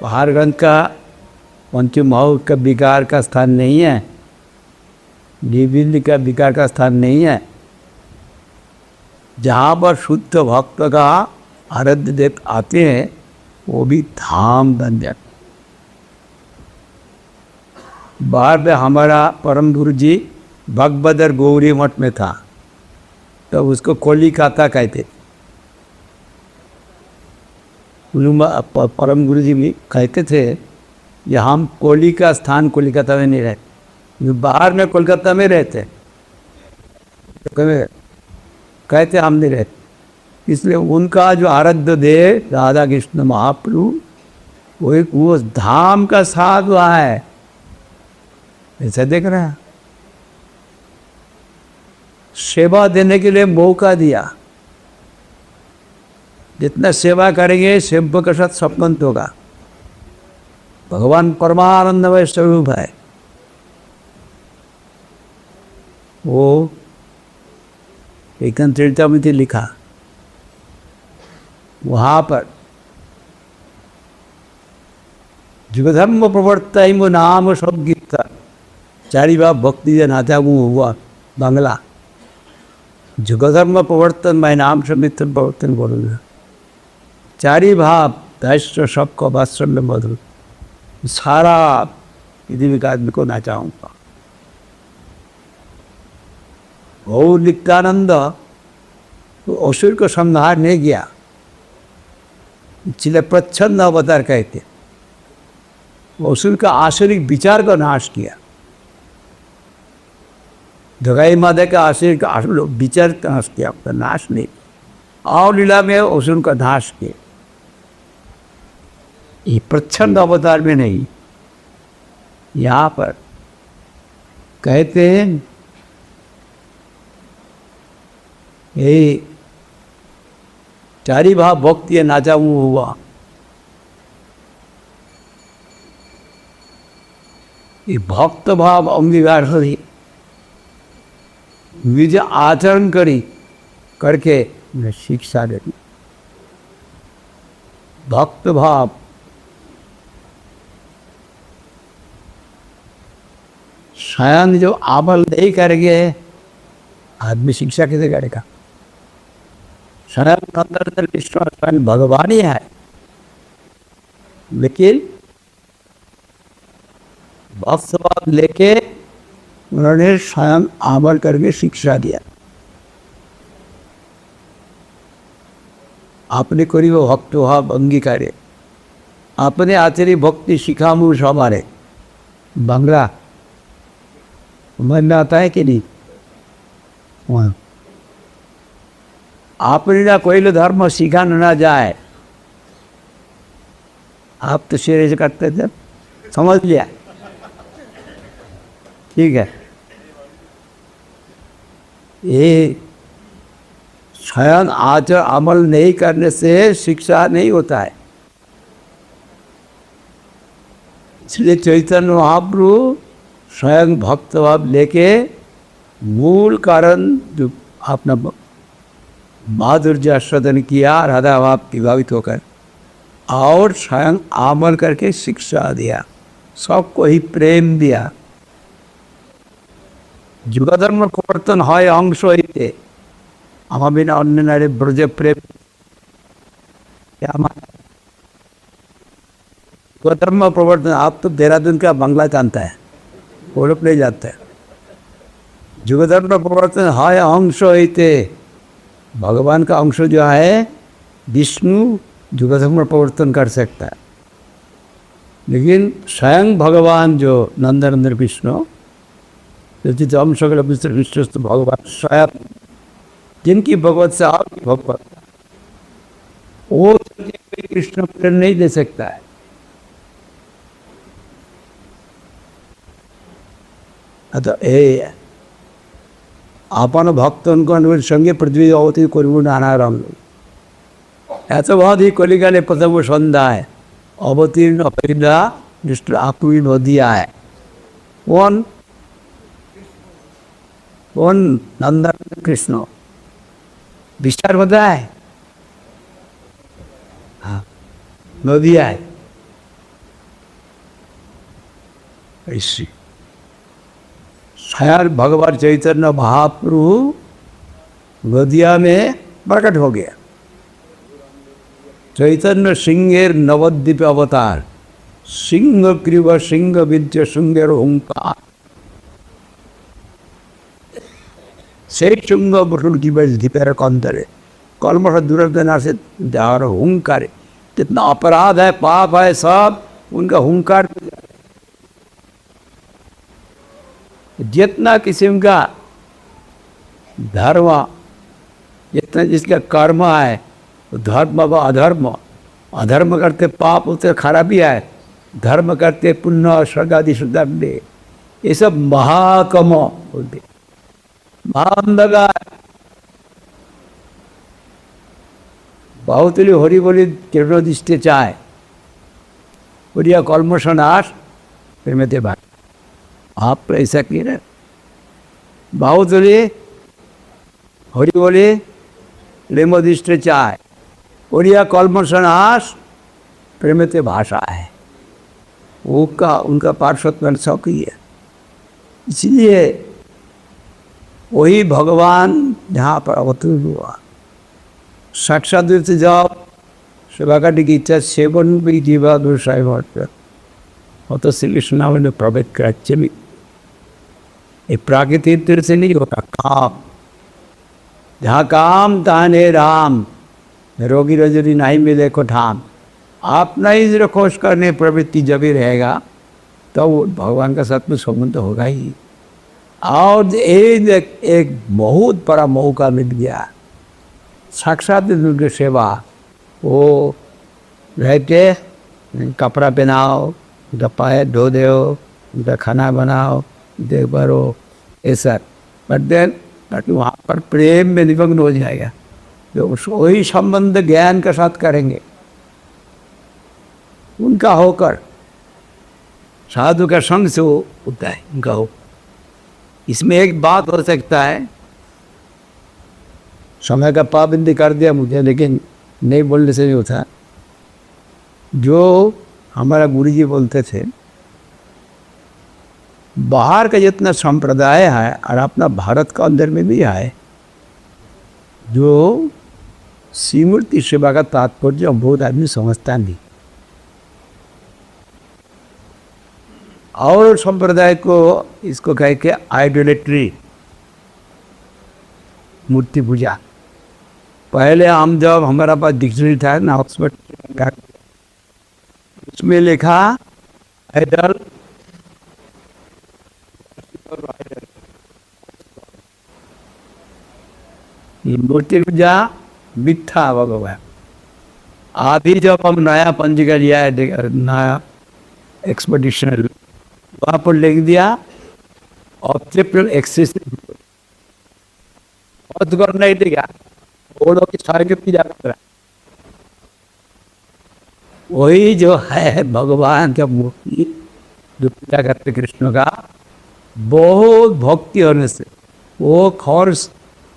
बाहर ग्रंथ का पंचमहाभूत का विकार का स्थान नहीं है, निविल का विकार का स्थान नहीं है। जहाँ पर शुद्ध भक्त का आराध्य देव आते हैं वो भी धाम बन जाता। बाहर में हमारा परम गुरु जी भगवदर गौरी मठ में था, तो उसको कोलिकाता कहते। परम गुरु जी भी कहते थे ये हम कोली का स्थान कोलकाता में नहीं रहते, बाहर में कोलकाता में रहते, तो कहते हम नहीं रहते। इसलिए उनका जो आराध्य देव राधा कृष्ण महाप्रभु वो धाम का साथ हुआ है, ऐसा देख रहे हैं। सेवा देने के लिए मौका दिया, जितना सेवा करेंगे सेवा के साथ सपंत होगा। भगवान परमानंदमय स्वरूप है। वो एक चरितामृति लिखा, वहाँ पर जुगधर्म प्रवर्तन नाम सब गीत चारी बाप भक्ति नाथा वो हुआ बांग्ला। जुगधर्म प्रवर्तन मैं नाम से मित्र प्रवर्तन बोलूँगा। चारी भाव दैश्य सबको वात्सल्य मधुर, सारा विधि विकास को नाचाऊंगा। गौर नित्यानंद तो असुर को संहार नहीं गया, इसलिए प्रच्छन्न अवतार कहते। असुर का आसुरिक विचार का नाश किया। धगाई माता का आसुरिक विचार का नाश किया, उसका नाश नहीं। और लीला में असुर का नाश किया। ये प्रच्छन्न अवतार में नहीं, यहाँ पर कहते हैं ये चारी भाव भक्ति नाचा वो हुआ। ये भक्त भाव अंगीकार करी, निज आचरण करी करके शिक्षा देती। भक्त भाव स्वयं जो आबल नहीं करेंगे आदमी शिक्षा कैसे करेगा। स्वयं अंदर विश्वास स्वयं भगवान ही है, लेकिन भक्त भाव लेके उन्होंने स्वयं अमल करके शिक्षा दिया। आपने करी वो भक्त भाव अंगीकारे, आपने आचरी भक्ति शिखामु हमारे बांग्ला समझ में आता है कि नहीं। वहाँ आपने ना कोई धर्म सिखाना ना जाए, आप तो शेर करते थे, समझ लिया, ठीक है। ये स्वयं आचरण अमल नहीं करने से शिक्षा नहीं होता है। इसलिए चैतन्य महाप्रभु स्वयं भक्त भाव लेके मूल कारण जो अपना माधुर्य आस्वादन किया राधा भाव प्रभावित होकर, और स्वयं अमल करके शिक्षा दिया, सबको ही प्रेम दिया। जुगधर्म प्रवर्तन है अंश हईते आमा बिना अन्य नारे ब्रज प्रेम। जुगधर्म प्रवर्तन, आप तो देहरादून का बांग्ला जानता है, ओरप नहीं जाता है। जुगधर्म प्रवर्तन है अंश हईते, भगवान का अंश जो है विष्णु जुगधर्म प्रवर्तन कर सकता है, लेकिन स्वयं भगवान जो नंदनंदन विष्णु अंश विश्वस्त भगवान स्वयं जिनकी भगवत से आपकी भगवत, वो कृष्ण प्रेम नहीं दे सकता है। अतः ए आपन भक्तों संगे पृथ्वी अवती करब नानाराम एत बहुत ही कलिकाले प्रथम सन्ध्या है अवतीर्ण अवतीर्णा निष्ठ आकुई नदिया है। कौन कौन नंदन कृष्ण विस्तार होता है, हाँ नदिया है। ऐसी स्वयं भगवान चैतन्य महाप्रभु गदिया में प्रकट हो गया। चैतन्य सिंहेर नवद्वीप अवतार, सिंह क्रीव सिंह विद्य सिंहेर हुंकार, से सिंह बसुल द्वीपेर कंदरे कलमश दूरदना से हुंकारे। जितना अपराध है, पाप है, सब उनका हुंकार। जितना किस्म का धर्म, जितना जिसका कर्म है, धर्म व अधर्म, अधर्म करते पाप उसे खराबी है, धर्म करते पुण्य स्वर्ग आदि शुद्धांडे, ये सब महाकम बोलते, महाअंधकार। बहुतली हरि बोली कृष्ण दृष्टि चाय बढ़िया कलमशनाश प्रेमते भाग। आप ऐसा क्यों रहे? बहुतली हरि बोली प्रेम दृष्टि चाय बढ़िया कलमशनाश प्रेमते भाषा है। उनका पार्श्व शौकी है। इसलिए वही भगवान जहाँ पर अवतरित हुआ, साक्षात जब सेवा करने की इच्छा सेवन भी जीवा दूसरा तो श्री कृष्ण ने प्रवेश कर भी ये प्राकृतिक तीर से नहीं होता। काम, जहाँ काम तहाँ राम, रोगी रजरी नहीं मिले को ठाम। आप नहीं खोज करने प्रवृत्ति जब ही रहेगा तो भगवान का सत्य संबंध होगा ही। और एक बहुत बड़ा मौका मिल गया, साक्षात उनकी सेवा। वो रहते कपड़ा पहनाओ, उनका पैर धो दो, उनका खाना बनाओ, देख भरो, ऐसा। बट देन वहाँ पर प्रेम में निमग्न हो जाएगा, तो वही संबंध ज्ञान के साथ करेंगे। उनका होकर साधु का संग से होता है उनका हो। इसमें एक बात हो सकता है, समय का पाबंदी कर दिया मुझे, लेकिन नहीं बोलने से नहीं होता। जो हमारा गुरुजी बोलते थे, बाहर का जितना संप्रदाय है और अपना भारत का अंदर में भी है, जो श्रीमूर्ति सेवा का तात्पर्य बहुत आदमी समझता नहीं। और संप्रदाय को इसको कह के आइडोलेट्री, मूर्ति पूजा। पहले हम जब हमारा पास डिक्शनरी था ना ऑक्सफोर्ड का, उसमें लिखा आइडल मूर्ति पूजा मिथ्या भगवान। अभी जब हम नया पंजिका लिया है, नया एक्सपेडिशनल, वहाँ पर लिख दिया ऑब्जेक्टिव एक्सेसिव और नहीं देगा, वो लोग की सारे पूजा कर रहा। वही जो है भगवान का मूर्ति जो पूजा करते कृष्ण का, बहुत भक्ति होने से वो खौर्स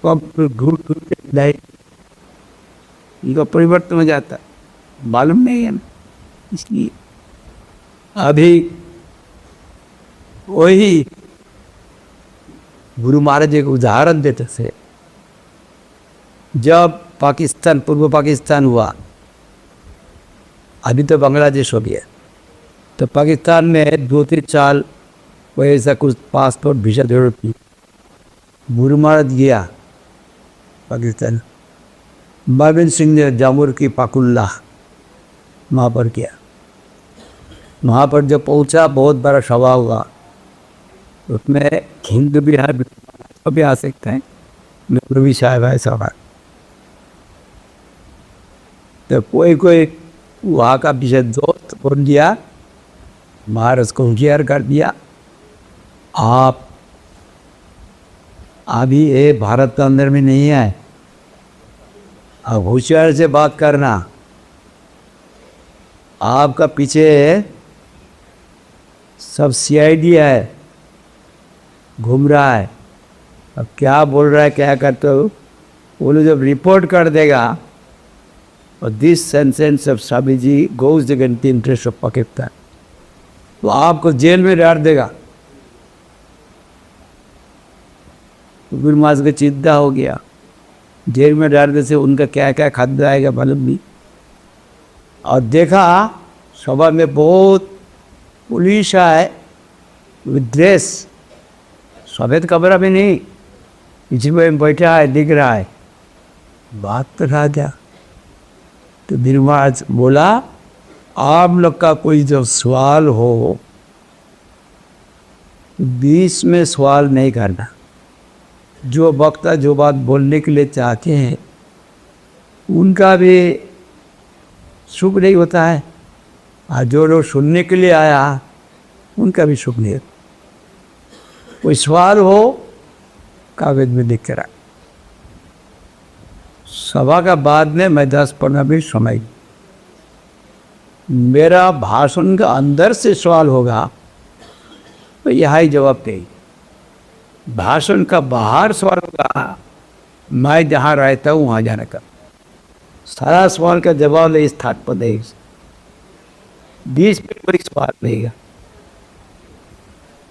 घूट नहीं, इनका परिवर्तन हो जाता, मालूम नहीं है। इसलिए अभी वही गुरु महाराज एक उदाहरण देते थे। जब पाकिस्तान, पूर्व पाकिस्तान हुआ, अभी तो बांग्लादेश हो गया, तो पाकिस्तान में 2-3 साल कोई ऐसा कुछ पासपोर्ट वीजा जरूरत थी। गुरु महाराज गया पाकिस्तान, बाबिन सिंह ने जामुर की पाकुल्ला वहाँ पर किया। वहाँ पर जब पहुँचा, बहुत बड़ा सभा हुआ, उसमें हिंदू भी है, भी आ सकते हैं, मेरे भी साहब है सभा। तो कोई वहाँ का विषय दोस्त बोल दिया, महाराज को होशियार कर दिया, आप अभी ये भारत के अंदर में नहीं है, अब होशियार से बात करना। आपका पीछे सब सीआईडी है, घूम रहा है, अब क्या बोल रहा है, क्या करते हो, वो लोग जब रिपोर्ट कर देगा, और this sentence of Swami ji goes against the interest of Pakistan. तो आपको जेल में डाल देगा। तो गुरु महाराज को चिंता हो गया, जेल में डालने से उनका क्या क्या खाद्य आएगा मालूम नहीं। और देखा सभा में बहुत पुलिस आए विद ड्रेस, सफेद कपड़ा में नहीं, पीछे में बैठा है, दिख रहा है। बात तो राजा, तो गुरु महाराज बोला आप लोग का कोई जब सवाल हो बीच में सवाल नहीं करना। जो वक्ता जो बात बोलने के लिए चाहते हैं उनका भी सुख नहीं होता है, और जो लोग सुनने के लिए आया उनका भी सुख नहीं होता। कोई सवाल हो कागज में लिख के रख। सभा का बाद में मैं 10-15 मिनट समय, मेरा भाषण का अंदर से सवाल होगा तो यहाँ ही जवाब दें। भाषण का बाहर सवाल होगा, मैं जहाँ रहता हूँ वहाँ जाने का सारा सवाल का जवाब इस स्थान पर देगा। 20 मिनट पर सवाल देगा।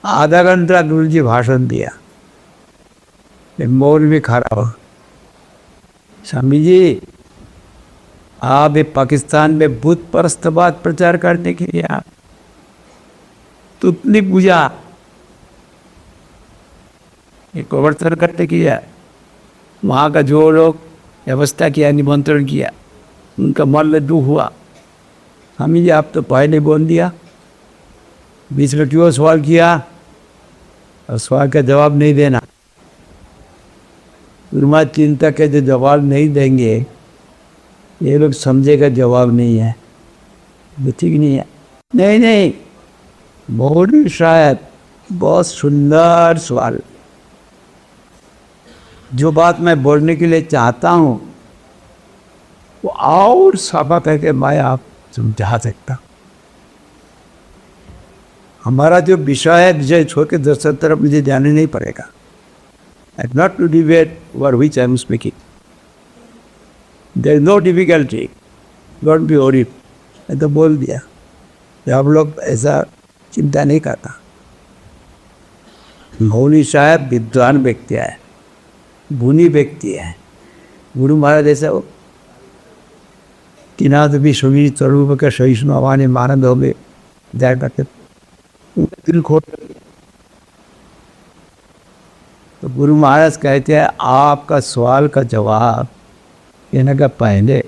आधा घंटा गुरु जी भाषण दिया, मौल में खड़ा हो, स्वामी जी आप पाकिस्तान में बुद्ध परस्तवाद प्रचार करने के लिए आप तुतली पूजा एक प्रवर्तन करते किया, वहाँ का जो लोग व्यवस्था किया, निमंत्रण किया, उनका मन में दुख हुआ। स्वामी जी आप तो पहले बोल दिया, 20 मिनट क्यों सवाल किया और सवाल का जवाब नहीं देना। गुरुमा चिंता के जो जवाब नहीं देंगे ये लोग समझेगा जवाब नहीं है, तो ठीक नहीं है। नहीं नहीं, बहुत शायद बहुत सुंदर सवाल, जो बात मैं बोलने के लिए चाहता हूँ वो और साफा करके मैं आप समझा सकता। हमारा जो विषय है, विषय छोड़ के दूसरी तरफ मुझे जाने नहीं पड़ेगा। And not to debate over which I am speaking. There is no difficulty. Don't be worried. मैं तो बोल दिया, आप लोग ऐसा चिंता नहीं करता। मौली साहब विद्वान व्यक्ति है, गुणी व्यक्ति है। गुरु महाराज ऐसा किनाद भी सुनी स्वरूप का सहिष्णु आवाने मानंद हो गए जाए करके दिल खोट। तो गुरु महाराज कहते हैं आपका सवाल का जवाब देने का पहले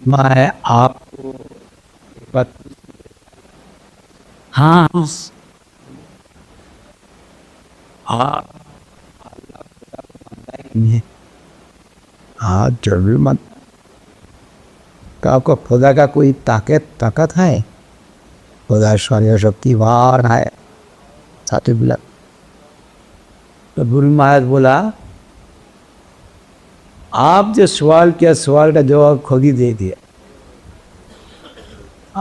मैं आपको हाँ हाँ जरूर मत का आपको खुदा का कोई ताकत है, खुदा शौर्य शक्तिवान है साथी बोला। तो गुरु महाराज बोला आप जो सवाल किया सवाल का जवाब खुद ही दे दिया।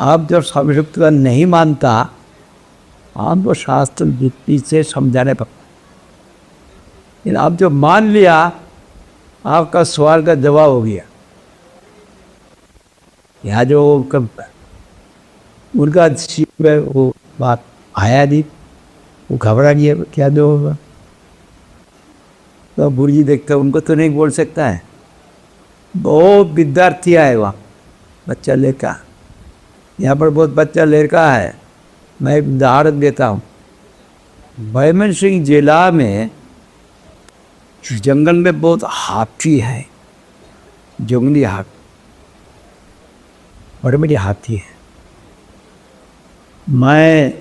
आप जब सर्वशक्तिवान नहीं मानता आपको शास्त्र युक्ति से समझाने पर, लेकिन आप जो मान लिया आपका सवाल का जवाब हो गया। यहाँ जो उनका वो बात आया नहीं, वो घबरा गया क्या जो होगा। तो गुरु जी देखते उनको तो नहीं बोल सकता है। बहुत विद्यार्थी आए वहाँ बच्चा लेकर, यहाँ पर बहुत बच्चा लड़का है। मैं एक उदाहरण देता हूँ। बैमन सिंह जिला में जंगल में बहुत हाथी है, जंगली हाथी, बड़े बड़े हाथी है। मैं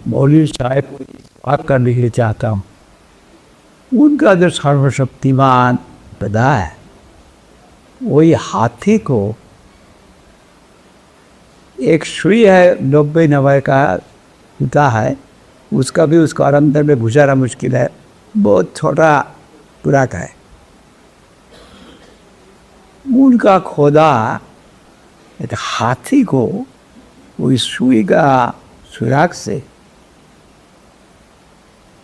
मौलवी साहब को बात करने के लिए चाहता हूँ। उनका जो सर्वशक्तिमान खुदा है वही हाथी को एक सुई है 90 का होता है, उसका भी उसका अंदर में गुजारा मुश्किल है, बहुत छोटा खुराक है। उनका खुदा एक हाथी को वो सुई का सुराग से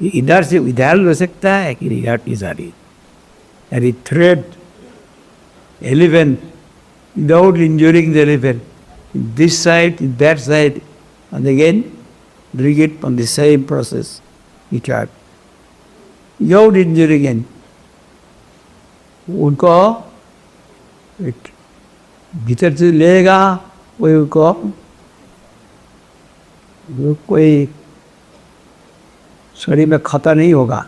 इधर से इधर हो सकता है कि इधर की सारी, यानी thread 11 without injuring the river. This side, that side, and again drink it from the same process. He tried. Without injuring any. उनको भीतर से लेगा कोई उनको कोई शरीर में खतरा नहीं होगा.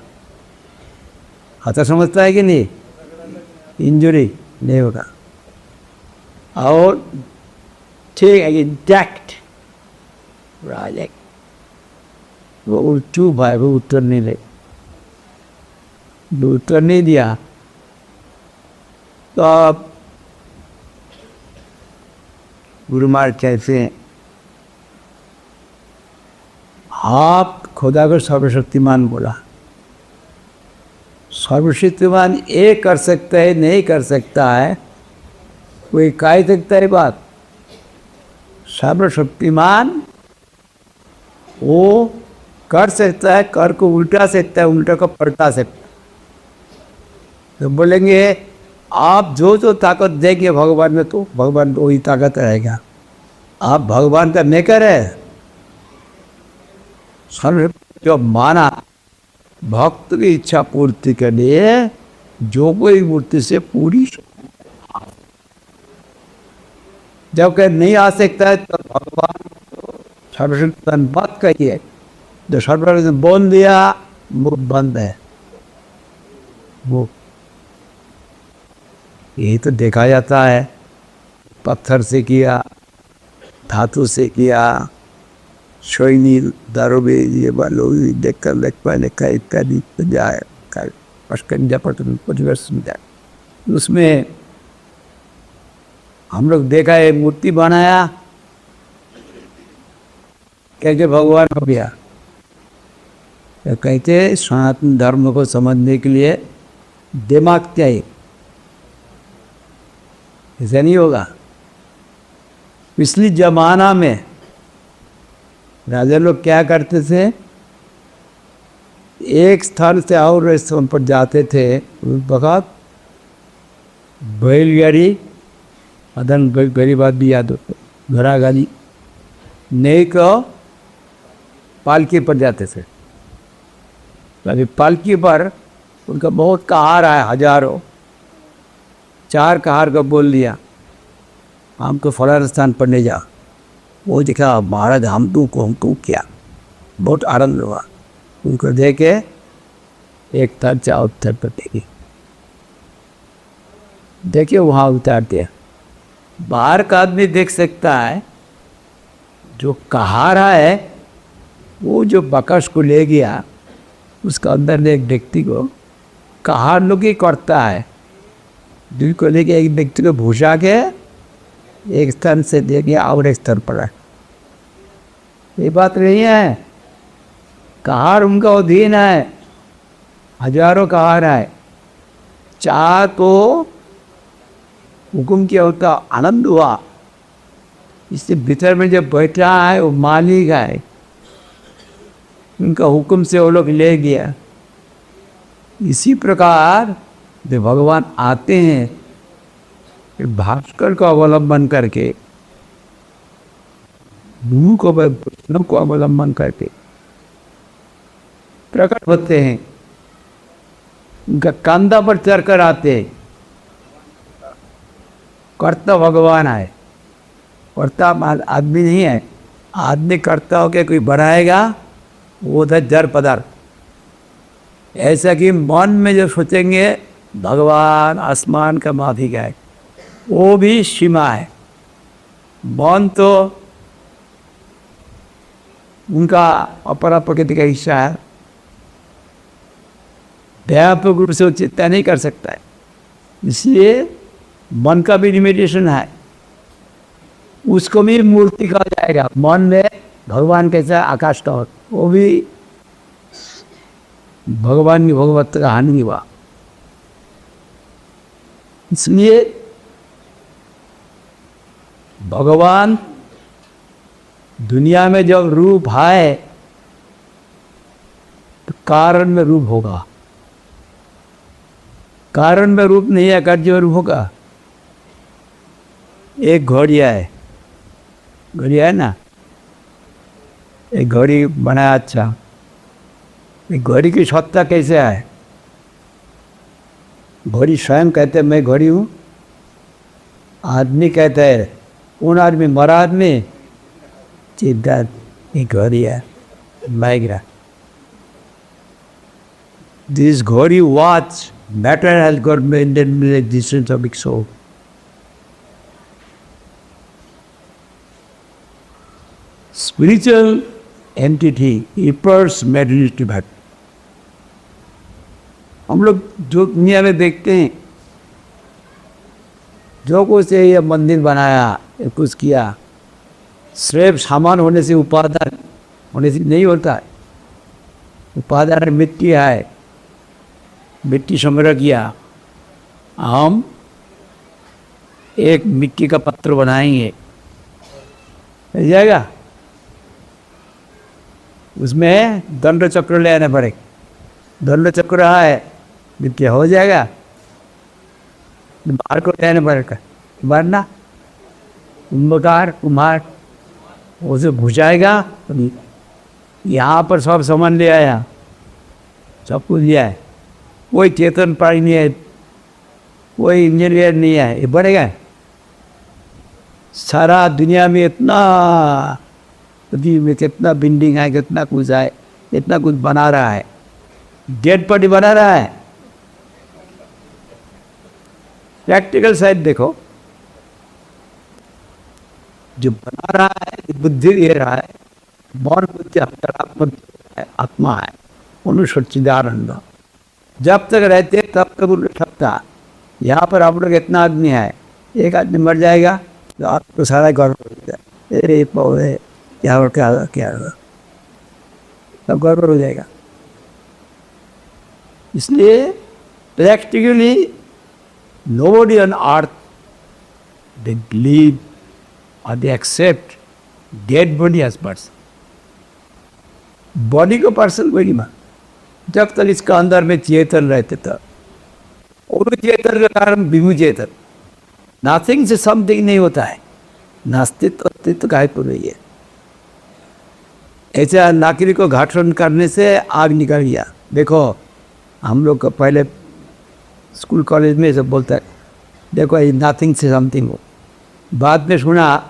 खतरा समझता है कि नहीं? इंजरी नहीं होगा. और ठीक है इंटैक्ट राजेक वो चुप है, वो उत्तर नहीं दे, वो उत्तर नहीं दिया. तो आप गुरु महाराज कहते हैं आप खुदा को सर्वशक्तिमान बोला. सर्वशक्तिमान ये कर सकता है नहीं कर सकता है, कोई कह सकता है बात. सर्वशक्तिमान वो कर सकता है, कर को उल्टा सकता है, उल्टा को पलटा सकता है. तो बोलेंगे आप जो जो ताकत देंगे भगवान में तो भगवान को वही ताकत रहेगा. आप भगवान का मेकर है. सर्व जो माना भक्त की इच्छा पूर्ति के लिए जो कोई मूर्ति से पूरी, जब कहीं नहीं आ सकता है तो भगवान सर्वशक्तिमान बात कहिए. जो सर्वशक्तिमान बोल दिया मुख बंद है. वो यही तो देखा जाता है. पत्थर से किया, धातु से किया, सैनी दारोबे ये वालों देखकर लिखा इत्यादि जाए पशकंजा परिवर्तन जाए. उसमें हम लोग देखा है मूर्ति बनाया कैसे भगवान हो गया. कहते सनातन धर्म को समझने के लिए दिमाग चाहिए, ऐसा नहीं होगा. पिछली जमाना में राजा लोग क्या करते थे, एक स्थान से और स्थान पर जाते थे. उस वक्त बैलगाड़ी, अदन पहली बात भी याद हो, घोड़ा गाड़ी नहीं को पालकी पर जाते थे. अभी पालकी पर उनका बहुत कहार है, हजारों. 4 कहार को बोल दिया हमको फलाना स्थान पर ले जाओ. वो देखा महाराज हम तुमको क्या, बहुत आनंद हुआ. उनको देखे एक थर चार थर पर देखिए वहाँ उतारते हैं. बाहर का आदमी देख सकता है, जो कहारा है वो जो बकस को ले गया उसका अंदर एक व्यक्ति को कहार लोग ही करता है. दूध को लेके एक व्यक्ति को भूसा के एक स्थान से दे गया और एक स्तर पर है. ये बात नहीं है. कहार उनका अधीन है, हजारों कहार है. चाह तो हुक्म किया होता आनंद हुआ. इससे भीतर में जब बैठा है वो मालिक है, उनका हुक्म से वो लोग ले गया. इसी प्रकार जब भगवान आते हैं भास्कर को अवलंबन करके, गुरु को वैष्णव को अवलंबन करके प्रकट होते हैं. उनका कंधा पर चढ़कर आते हैं. कर्ता भगवान है, कर्ता आदमी नहीं है. आदमी कर्ता हो के कोई बढ़ाएगा वो था जड़ पदार्थ. ऐसा कि मन में जो सोचेंगे भगवान आसमान का मालिक है, वो भी सीमा है. मन तो उनका अपरा प्रकृति का हिस्सा है, व्यापक रूप से वो चिंता नहीं कर सकता है. इसलिए मन का भी लिमिटेशन है. उसको भी मूर्ति कहा जाएगा. मन में भगवान कैसा आकाश का हो, वो भी भगवान की भगवत का हानि हुआ. इसलिए भगवान दुनिया में जब रूप है तो कारण में रूप होगा. कारण में रूप नहीं है, कार्य में रूप होगा. एक घोड़िया है, घोड़िया है ना, एक घोड़ी बनाया अच्छा। एक घोड़ी की सत्ता कैसे है? घोड़ी स्वयं कहते हैं मैं घोड़ी हूँ, आदमी कहता है कौन आदमी? मरा आदमी चिद्दा ये घोड़ी है बैगरा। दिस घोड़ी watch matter has got maintained the existence of its soul. Spiritual entity refers materialistic back. हम लोग जो दुनिया में देखते हैं, जो कुछ है ये मंदिर बनाया, ये कुछ किया, सिर्फ सामान होने से, उपादान होने से नहीं होता है। उपादान मिट्टी है, मिट्टी संग्रह किया, हम एक मिट्टी का पत्र बनाएंगे, मिल जाएगा। उसमें दंड चक्र ले आना पड़ेगा, दंड चक्र है मिट्टी हो जाएगा, बाहर को ले आना पड़ेगा, वरना कुंभकार कुम्हार उसे भुजाएगा। यहाँ पर सब सामान ले आया, सब कुछ लिया है, कोई चेतन प्राणी नहीं है, कोई इंजीनियर नहीं है, ये बढ़ेगा। सारा दुनिया में इतना पृथ्वी में कितना बिल्डिंग है, कितना कुछ है, इतना कुछ बना रहा है, डेड बॉडी बना रहा है। प्रैक्टिकल साइड देखो, जो बना रहा है बुद्धि दे रहा है, मौन बुद्धि अंतरात्मक आत्मा है, अनुसच्चिदानंद। जब तक रहते तब तक उन्हें ठपता। यहाँ पर आप लोग इतना आदमी है, एक आदमी मर जाएगा तो आपको सारा गौरव हो जाएगा, अरे पौधे क्या हो क्या होगा, सब गौरव हो जाएगा। इसलिए practically nobody on earth they believe or they accept dead body as person. Body को पर्सन कोई नहीं मान, जब तक इसका अंदर में चेतन रहते तब। और चेतन के कारण विभु चेतन, नाथिंग से समथिंग नहीं होता है, नास्तित्व अस्तित्व काहे को नहीं है। ऐसे नाकरी को घाटन करने से आग निकल गया। देखो हम लोग को पहले स्कूल कॉलेज में सब बोलता है, देखो ये नाथिंग से समथिंग हो। बाद में सुना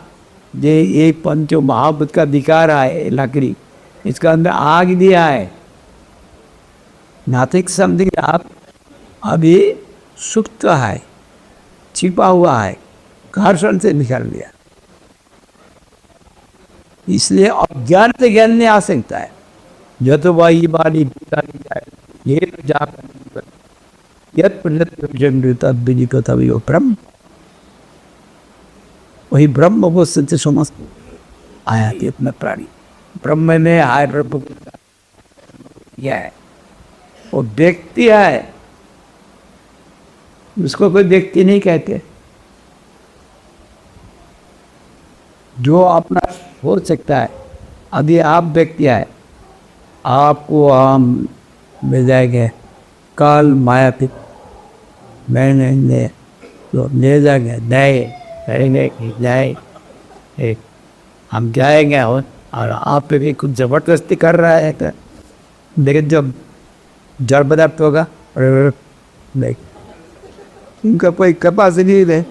ये पंचो महाभूत का विकार है लकड़ी, इसका अंदर आग दिया है। नाथिंग समथिंग आप अभी सुप्त है, छिपा हुआ है, घर्षण से निकल गया। इसलिए अज्ञान से ज्ञान नहीं आ सकता है। जो तो वही बाली ये तो जाकर तभी वो ब्रह्म, वही ब्रह्म वो सत्य समस्त आया कि अपना प्राणी ब्रह्म में आय ब्रह्म यह है। वो व्यक्ति है, उसको कोई व्यक्ति नहीं कहते। जो अपना हो सकता है, अभी आप व्यक्ति है, आपको हम मिल जाएंगे काल मायापी, मैंने तो ले जाएंगे नए कहेंगे कि नए हम जाएंगे और आप पे भी कुछ ज़बरदस्ती कर रहा है तो, लेकिन जब जड़ पदार्थ होगा नहीं, उनका कोई कैपेसिटी नहीं है।